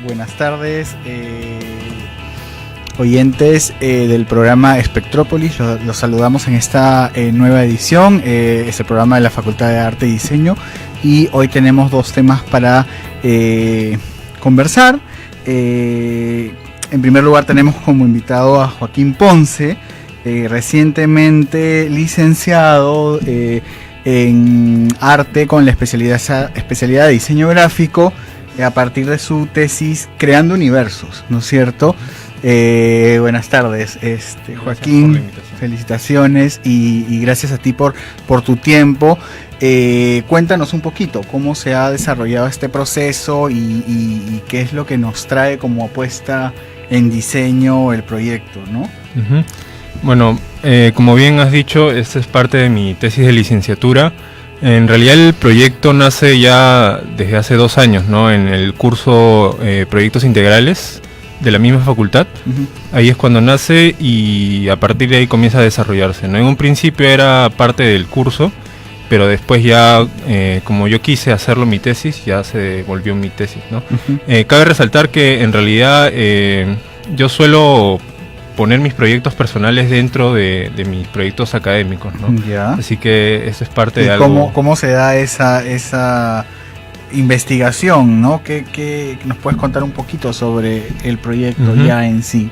Buenas tardes, oyentes del programa Espectrópolis. Los saludamos en esta nueva edición. Es el programa de la Facultad de Arte y Diseño. Y hoy tenemos dos temas para conversar. En primer lugar tenemos como invitado a Joaquín Ponce, recientemente licenciado en arte con la especialidad de diseño gráfico a partir de su tesis Creando Universos, ¿no es cierto? Buenas tardes, Joaquín, felicitaciones y gracias a ti por tu tiempo. Cuéntanos un poquito cómo se ha desarrollado este proceso y qué es lo que nos trae como apuesta en diseño el proyecto, ¿no? Uh-huh. Bueno, como bien has dicho, esta es parte de mi tesis de licenciatura. En realidad el proyecto nace ya desde hace 2 años, ¿no? En el curso Proyectos Integrales de la misma facultad. Uh-huh. Ahí es cuando nace y a partir de ahí comienza a desarrollarse, ¿no? En un principio era parte del curso, pero después ya, como yo quise hacerlo mi tesis, ya se volvió mi tesis, ¿no? Uh-huh. Cabe resaltar que en realidad yo suelo poner mis proyectos personales dentro de mis proyectos académicos, ¿no? Yeah. Así que eso es parte de algo. ¿Cómo se da esa investigación, ¿no? ¿Qué nos puedes contar un poquito sobre el proyecto uh-huh. ya en sí?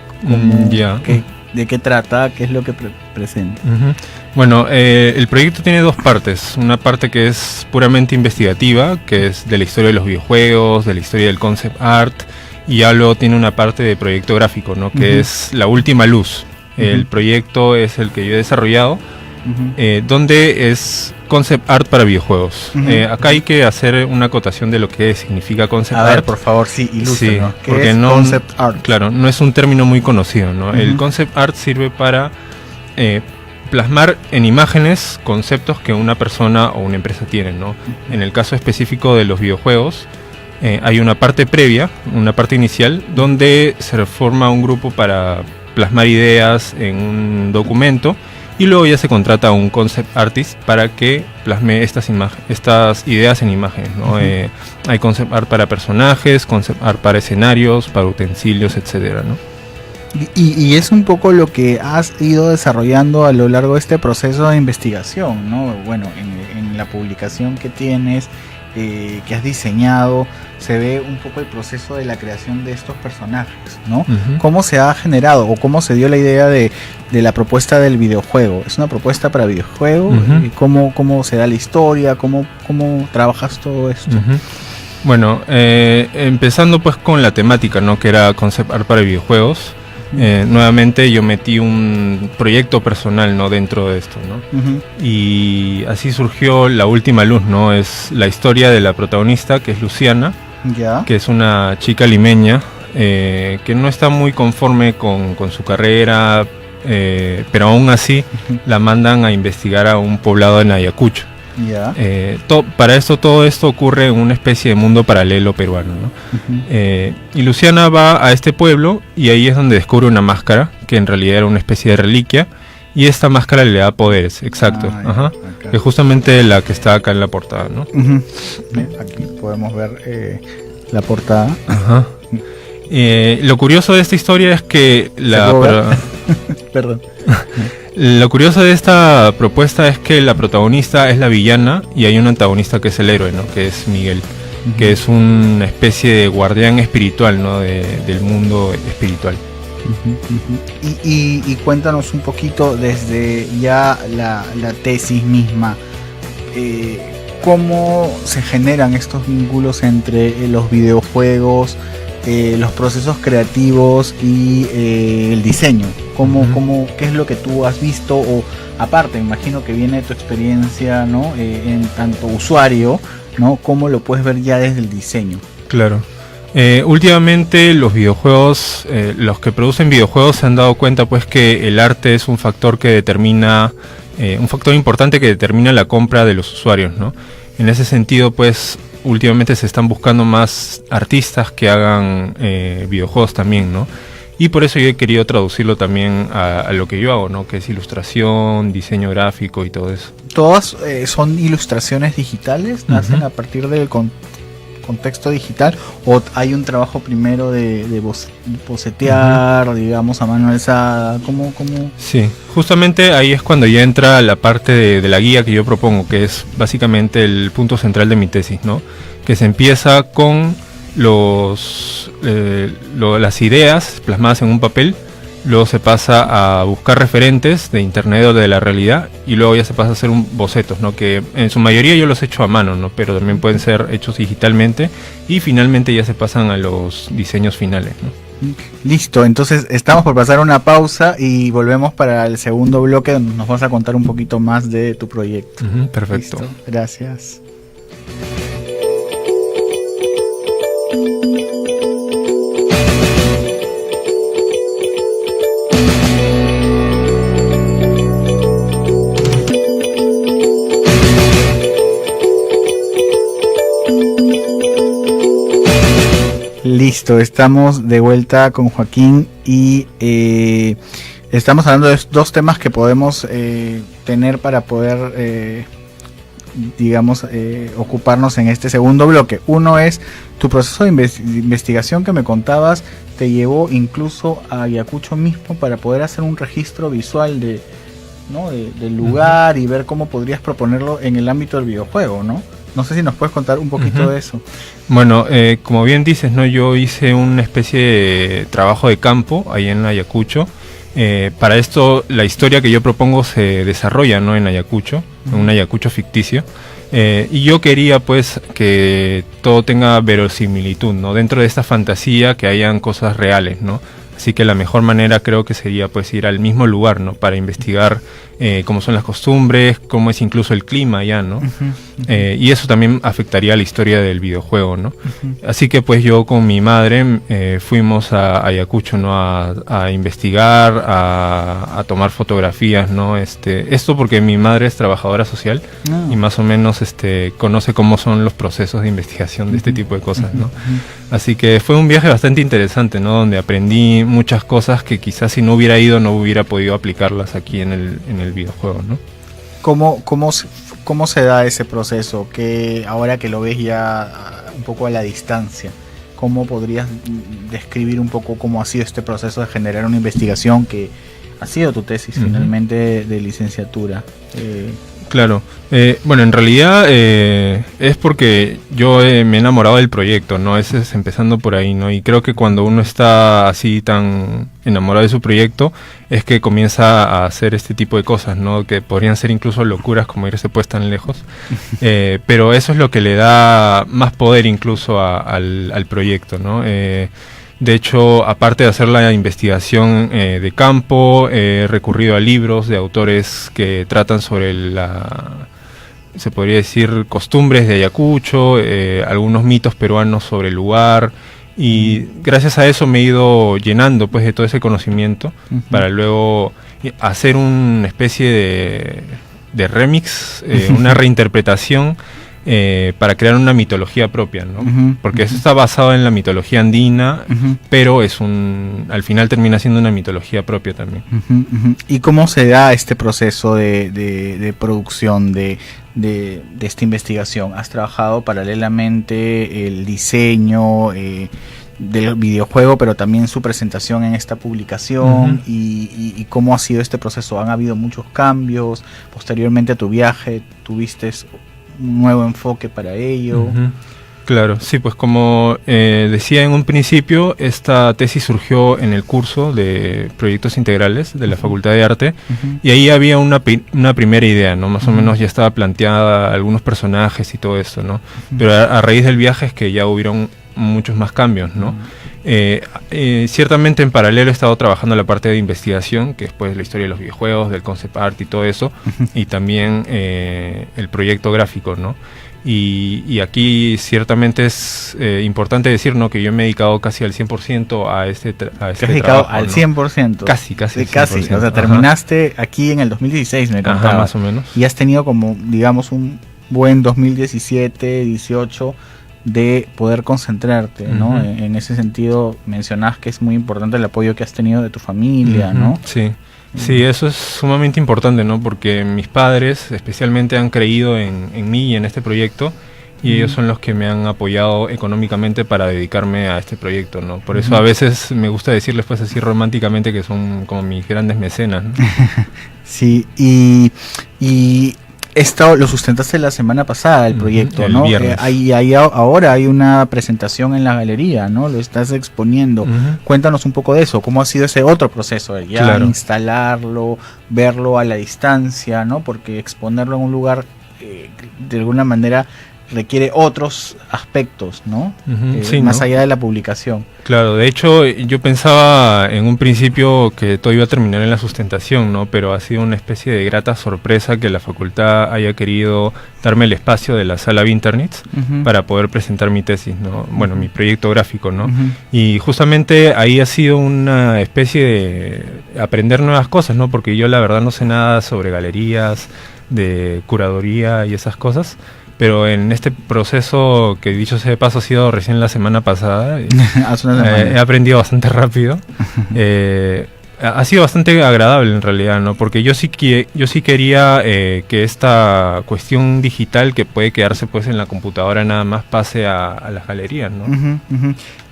¿De qué trata? ¿Qué es lo que presenta? Uh-huh. Bueno, el proyecto tiene 2 partes. Una parte que es puramente investigativa, que es de la historia de los videojuegos, de la historia del concept art, y ya luego tiene una parte de proyecto gráfico, ¿no? Que uh-huh. es la última luz. Uh-huh. El proyecto es el que yo he desarrollado, uh-huh. Donde es concept art para videojuegos. Uh-huh. Acá hay que hacer una acotación de lo que significa concept art. A ver, por favor, sí, ilústranos. Sí, porque es no, concept art? Claro, no es un término muy conocido, ¿no? Uh-huh. El concept art sirve para plasmar en imágenes conceptos que una persona o una empresa tiene, ¿no? Uh-huh. En el caso específico de los videojuegos, hay una parte previa, una parte inicial, donde se forma un grupo para plasmar ideas en un documento y luego ya se contrata a un concept artist para que plasme estas ideas en imágenes, ¿no? Uh-huh. Hay concept art para personajes, concept art para escenarios, para utensilios, etcétera, ¿no? Y es un poco lo que has ido desarrollando a lo largo de este proceso de investigación, ¿no? Bueno, en la publicación que tienes, que has diseñado, se ve un poco el proceso de la creación de estos personajes, ¿no? Uh-huh. ¿Cómo se ha generado o cómo se dio la idea de la propuesta del videojuego? ¿Es una propuesta para videojuego? Uh-huh. ¿Cómo se da la historia? ¿Cómo trabajas todo esto? Uh-huh. Bueno, empezando pues con la temática, ¿no? Que era concept art para videojuegos. Nuevamente yo metí un proyecto personal, ¿no? Dentro de esto, ¿no? Uh-huh. Y así surgió La Última Luz, ¿no? Es la historia de la protagonista, que es Luciana, yeah. que es una chica limeña que no está muy conforme con su carrera, pero aún así uh-huh. la mandan a investigar a un poblado en Ayacucho. Yeah. Para esto, todo esto ocurre en una especie de mundo paralelo peruano, ¿no? Uh-huh. Y Luciana va a este pueblo y ahí es donde descubre una máscara que en realidad era una especie de reliquia y esta máscara le da poderes, exacto, ajá, que es justamente la que está acá en la portada, ¿no? Uh-huh. Aquí podemos ver la portada. Ajá. Lo curioso de esta historia es que Perdón. Lo curioso de esta propuesta es que la protagonista es la villana y hay un antagonista que es el héroe, ¿no? Que es Miguel, uh-huh. que es una especie de guardián espiritual, ¿no? Del mundo espiritual. Uh-huh, uh-huh. Y cuéntanos un poquito desde ya la tesis misma, cómo se generan estos vínculos entre los videojuegos, los procesos creativos y el diseño. ¿Qué es lo que tú has visto? O aparte, imagino que viene de tu experiencia, ¿no? En tanto usuario, ¿no? ¿Cómo lo puedes ver ya desde el diseño? Claro. Últimamente los videojuegos, los que producen videojuegos se han dado cuenta pues que el arte es un factor que determina, un factor importante que determina la compra de los usuarios, ¿no? En ese sentido pues últimamente se están buscando más artistas que hagan videojuegos también, ¿no? Y por eso yo he querido traducirlo también a lo que yo hago, ¿no? Que es ilustración, diseño gráfico y todo eso. ¿Todas son ilustraciones digitales? ¿Nacen a partir del contexto digital, o hay un trabajo primero de bocetear, digamos, a mano alzada? ¿Cómo? Sí, justamente ahí es cuando ya entra la parte de la guía que yo propongo, que es básicamente el punto central de mi tesis, ¿no? Que se empieza con las ideas plasmadas en un papel. Luego se pasa a buscar referentes de internet o de la realidad, y luego ya se pasa a hacer bocetos, ¿no? Que en su mayoría yo los he hecho a mano, ¿no? Pero también pueden ser hechos digitalmente, y finalmente ya se pasan a los diseños finales, ¿no? Listo, entonces estamos por pasar una pausa y volvemos para el segundo bloque, donde nos vas a contar un poquito más de tu proyecto. Perfecto. Listo, gracias. Listo, estamos de vuelta con Joaquín y estamos hablando de dos temas que podemos tener para poder, digamos, ocuparnos en este segundo bloque. Uno es tu proceso de investigación que me contabas, te llevó incluso a Ayacucho mismo para poder hacer un registro visual del lugar y ver cómo podrías proponerlo en el ámbito del videojuego, ¿no? No sé si nos puedes contar un poquito de eso. Bueno, como bien dices, ¿no? Yo hice una especie de trabajo de campo ahí en Ayacucho. Para esto, la historia que yo propongo se desarrolla, ¿no? En Ayacucho, en un Ayacucho ficticio. Y yo quería, pues, que todo tenga verosimilitud, ¿no? Dentro de esta fantasía, que hayan cosas reales, ¿no? Así que la mejor manera creo que sería, pues, ir al mismo lugar, ¿no? Para investigar cómo son las costumbres, cómo es incluso el clima allá, ¿no? Y eso también afectaría a la historia del videojuego, ¿no? Así que, pues, yo con mi madre fuimos a Ayacucho, ¿no? A investigar, a tomar fotografías, ¿no? Esto porque mi madre es trabajadora social y más o menos conoce cómo son los procesos de investigación de este tipo de cosas, ¿no? Así que fue un viaje bastante interesante, ¿no? Donde aprendí muchas cosas que quizás si no hubiera ido no hubiera podido aplicarlas aquí en el videojuego, ¿no? ¿Cómo se da ese proceso? Que ahora que lo ves ya un poco a la distancia, ¿cómo podrías describir un poco cómo ha sido este proceso de generar una investigación que ha sido tu tesis finalmente de licenciatura? Claro, bueno, en realidad es porque yo me he enamorado del proyecto, ¿no? Ese es empezando por ahí, ¿no? Y creo que cuando uno está así tan enamorado de su proyecto es que comienza a hacer este tipo de cosas, ¿no? Que podrían ser incluso locuras como irse pues tan lejos, pero eso es lo que le da más poder incluso al proyecto, ¿no? De hecho, aparte de hacer la investigación de campo, he recurrido a libros de autores que tratan sobre se podría decir, costumbres de Ayacucho, algunos mitos peruanos sobre el lugar, y gracias a eso me he ido llenando pues de todo ese conocimiento para luego hacer una especie de remix, una reinterpretación para crear una mitología propia, ¿no? Porque eso está basado en la mitología andina, pero al final termina siendo una mitología propia también. ¿Y cómo se da este proceso de producción de esta investigación? ¿Has trabajado paralelamente el diseño del videojuego, pero también su presentación en esta publicación? ¿Y cómo ha sido este proceso? ¿Han habido muchos cambios? Posteriormente a tu viaje, ¿tuviste un nuevo enfoque para ello? Claro, sí, pues como decía en un principio, esta tesis surgió en el curso de proyectos integrales de la Facultad de Arte, y ahí había una primera idea, ¿no? Más o menos ya estaba planteada algunos personajes y todo eso, ¿no? Pero a raíz del viaje es que ya hubieron muchos más cambios, ¿no? Ciertamente en paralelo he estado trabajando en la parte de investigación, que es pues la historia de los videojuegos, del concept art y todo eso, y también el proyecto gráfico, ¿no? Y aquí ciertamente es importante decir, ¿no? Que yo me he dedicado casi al 100% a este trabajo. ¿Te has dedicado al 100%? ¿no? Casi. O sea, terminaste aquí en el 2016, me contabas. Más o menos. Y has tenido como, digamos, un buen 2017, 18 de poder concentrarte, ¿no? En ese sentido, mencionas que es muy importante el apoyo que has tenido de tu familia, ¿no? Sí. Sí, eso es sumamente importante, ¿no? Porque mis padres especialmente han creído en mí y en este proyecto, y ellos son los que me han apoyado económicamente para dedicarme a este proyecto, ¿no? Por eso a veces me gusta decirles pues así románticamente que son como mis grandes mecenas, ¿no? Sí, y esto lo sustentaste la semana pasada, el proyecto, el ¿no? viernes. Ahora hay una presentación en la galería, ¿no? Lo estás exponiendo. Cuéntanos un poco de eso, cómo ha sido ese otro proceso, de ya instalarlo, verlo a la distancia, ¿no? Porque exponerlo en un lugar de alguna manera requiere otros aspectos, ¿no? Más allá de la publicación. Claro, de hecho yo pensaba en un principio que todo iba a terminar en la sustentación, ¿no? Pero ha sido una especie de grata sorpresa que la facultad haya querido darme el espacio de la sala Winternitz para poder presentar mi tesis, ¿no? Bueno, mi proyecto gráfico, ¿no? Y justamente ahí ha sido una especie de aprender nuevas cosas, ¿no? Porque yo la verdad no sé nada sobre galerías, de curaduría y esas cosas. Pero en este proceso, que dicho sea de paso ha sido recién la semana pasada, he aprendido bastante rápido. Ha sido bastante agradable en realidad, ¿no? Porque yo sí quería que esta cuestión digital que puede quedarse pues en la computadora nada más pase a las galerías, ¿no?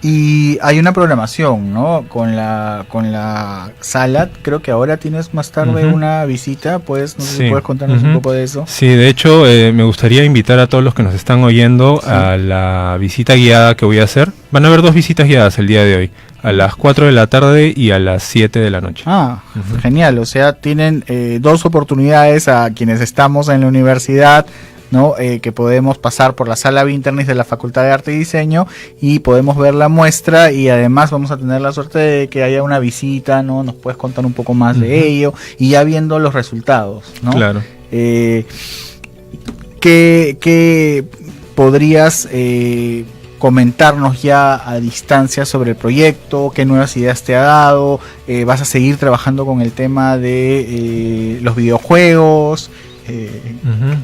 Y hay una programación, ¿no? Con la sala, creo que ahora tienes más tarde una visita, pues, no sé si puedes contarnos un poco de eso. Sí, de hecho, me gustaría invitar a todos los que nos están oyendo a la visita guiada que voy a hacer. Van a haber 2 visitas guiadas el día de hoy, a las 4 de la tarde y a las 7 de la noche. Genial, o sea, tienen 2 oportunidades a quienes estamos en la universidad, ¿no? Que podemos pasar por la sala Winternitz de la Facultad de Arte y Diseño y podemos ver la muestra, y además vamos a tener la suerte de que haya una visita, ¿no? Nos puedes contar un poco más de ello, y ya viendo los resultados, ¿no? Claro. ¿Qué podrías comentarnos ya a distancia sobre el proyecto? ¿Qué nuevas ideas te ha dado? ¿Vas a seguir trabajando con el tema de los videojuegos?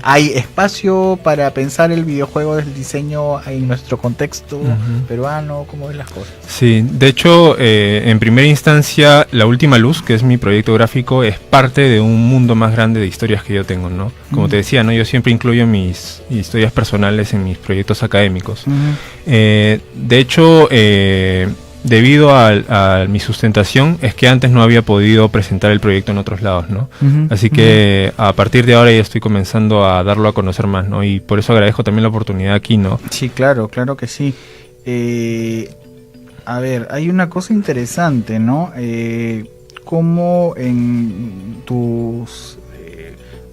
¿Hay espacio para pensar el videojuego del diseño en nuestro contexto peruano? ¿Cómo ven las cosas? Sí, de hecho, en primera instancia, La Última Luz, que es mi proyecto gráfico, es parte de un mundo más grande de historias que yo tengo, ¿no? Como te decía, ¿no? Yo siempre incluyo mis historias personales en mis proyectos académicos. De hecho, debido a mi sustentación, es que antes no había podido presentar el proyecto en otros lados, ¿no? Así que a partir de ahora ya estoy comenzando a darlo a conocer más, ¿no? Y por eso agradezco también la oportunidad aquí, ¿no? Sí, claro que sí. A ver, hay una cosa interesante, ¿no? Cómo en tus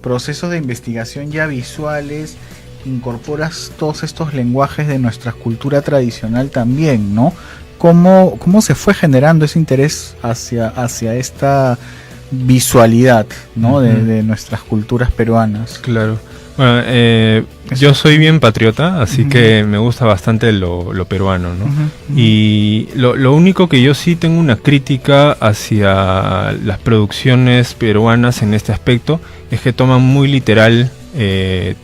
procesos de investigación ya visuales incorporas todos estos lenguajes de nuestra cultura tradicional también, ¿no? ¿Cómo se fue generando ese interés hacia esta visualidad, ¿no? de nuestras culturas peruanas? Claro. Bueno, yo soy bien patriota, así que me gusta bastante lo peruano, ¿no? Y lo único que yo sí tengo una crítica hacia las producciones peruanas en este aspecto es que toman muy literal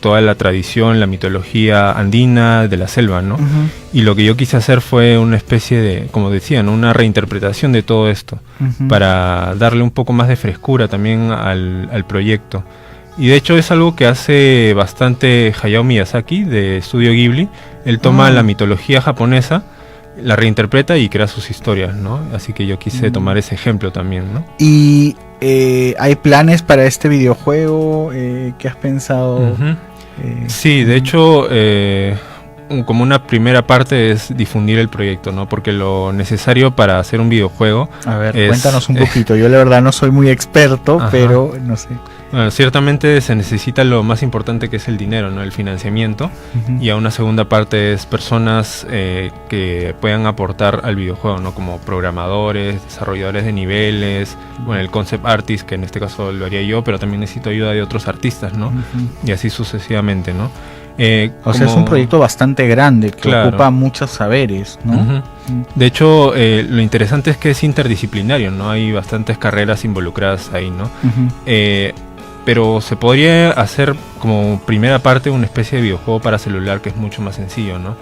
toda la tradición, la mitología andina de la selva, ¿no? Y lo que yo quise hacer fue una especie de, como decía, ¿no? Una reinterpretación de todo esto para darle un poco más de frescura también al proyecto. Y de hecho es algo que hace bastante Hayao Miyazaki de Estudio Ghibli. Él toma la mitología japonesa, la reinterpreta y crea sus historias, ¿no? Así que yo quise tomar ese ejemplo también, ¿no? Y ¿hay planes para este videojuego? ¿Qué has pensado? Sí, de hecho, como una primera parte es difundir el proyecto, ¿no? Porque lo necesario para hacer un videojuego... A ver, cuéntanos un poquito. Yo la verdad no soy muy experto, pero no sé. Bueno, ciertamente se necesita lo más importante, que es el dinero, ¿no? El financiamiento. Y a una segunda parte es personas que puedan aportar al videojuego, ¿no? Como programadores, desarrolladores de niveles, bueno, el concept artist, que en este caso lo haría yo, pero también necesito ayuda de otros artistas, ¿no? Y así sucesivamente, ¿no? O sea, es un proyecto bastante grande que ocupa muchos saberes, ¿no? De hecho, lo interesante es que es interdisciplinario, ¿no? Hay bastantes carreras involucradas ahí, ¿no? Pero se podría hacer como primera parte una especie de videojuego para celular que es mucho más sencillo, ¿no?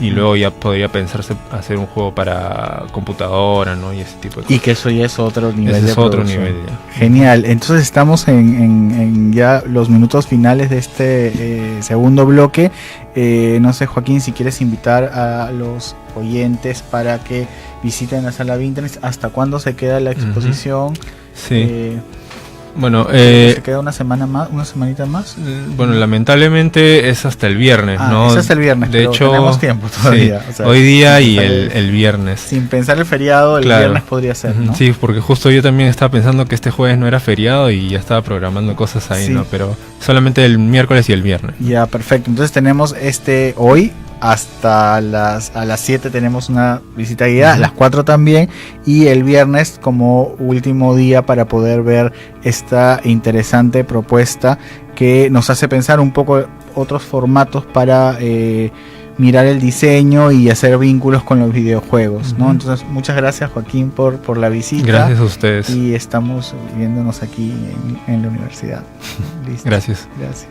y luego ya podría pensarse hacer un juego para computadora, ¿no? Y ese tipo de cosas. Y que eso ya es otro nivel Ese de es otro producción. nivel ya. Genial, entonces estamos en ya los minutos finales de este segundo bloque. No sé, Joaquín, si quieres invitar a los oyentes para que visiten la sala Vintage. ¿Hasta cuándo se queda la exposición? Sí. Bueno, ¿se queda una semana más, una semanita más? Bueno, lamentablemente es hasta el viernes, ¿no? Es hasta el viernes, de pero hecho, tenemos tiempo todavía. Sí, o sea, hoy día y el viernes. Sin pensar el feriado, el viernes podría ser, ¿no? Sí, porque justo yo también estaba pensando que este jueves no era feriado y ya estaba programando cosas ahí, ¿no? Pero solamente el miércoles y el viernes. Ya, perfecto. Entonces tenemos hoy hasta a las 7 tenemos una visita guiada, a las 4 también, y el viernes como último día para poder ver esta interesante propuesta que nos hace pensar un poco otros formatos para mirar el diseño y hacer vínculos con los videojuegos, ¿no? Entonces, muchas gracias, Joaquín, por la visita. Gracias a ustedes. Y estamos viéndonos aquí en la universidad. ¿Listo? Gracias. Gracias.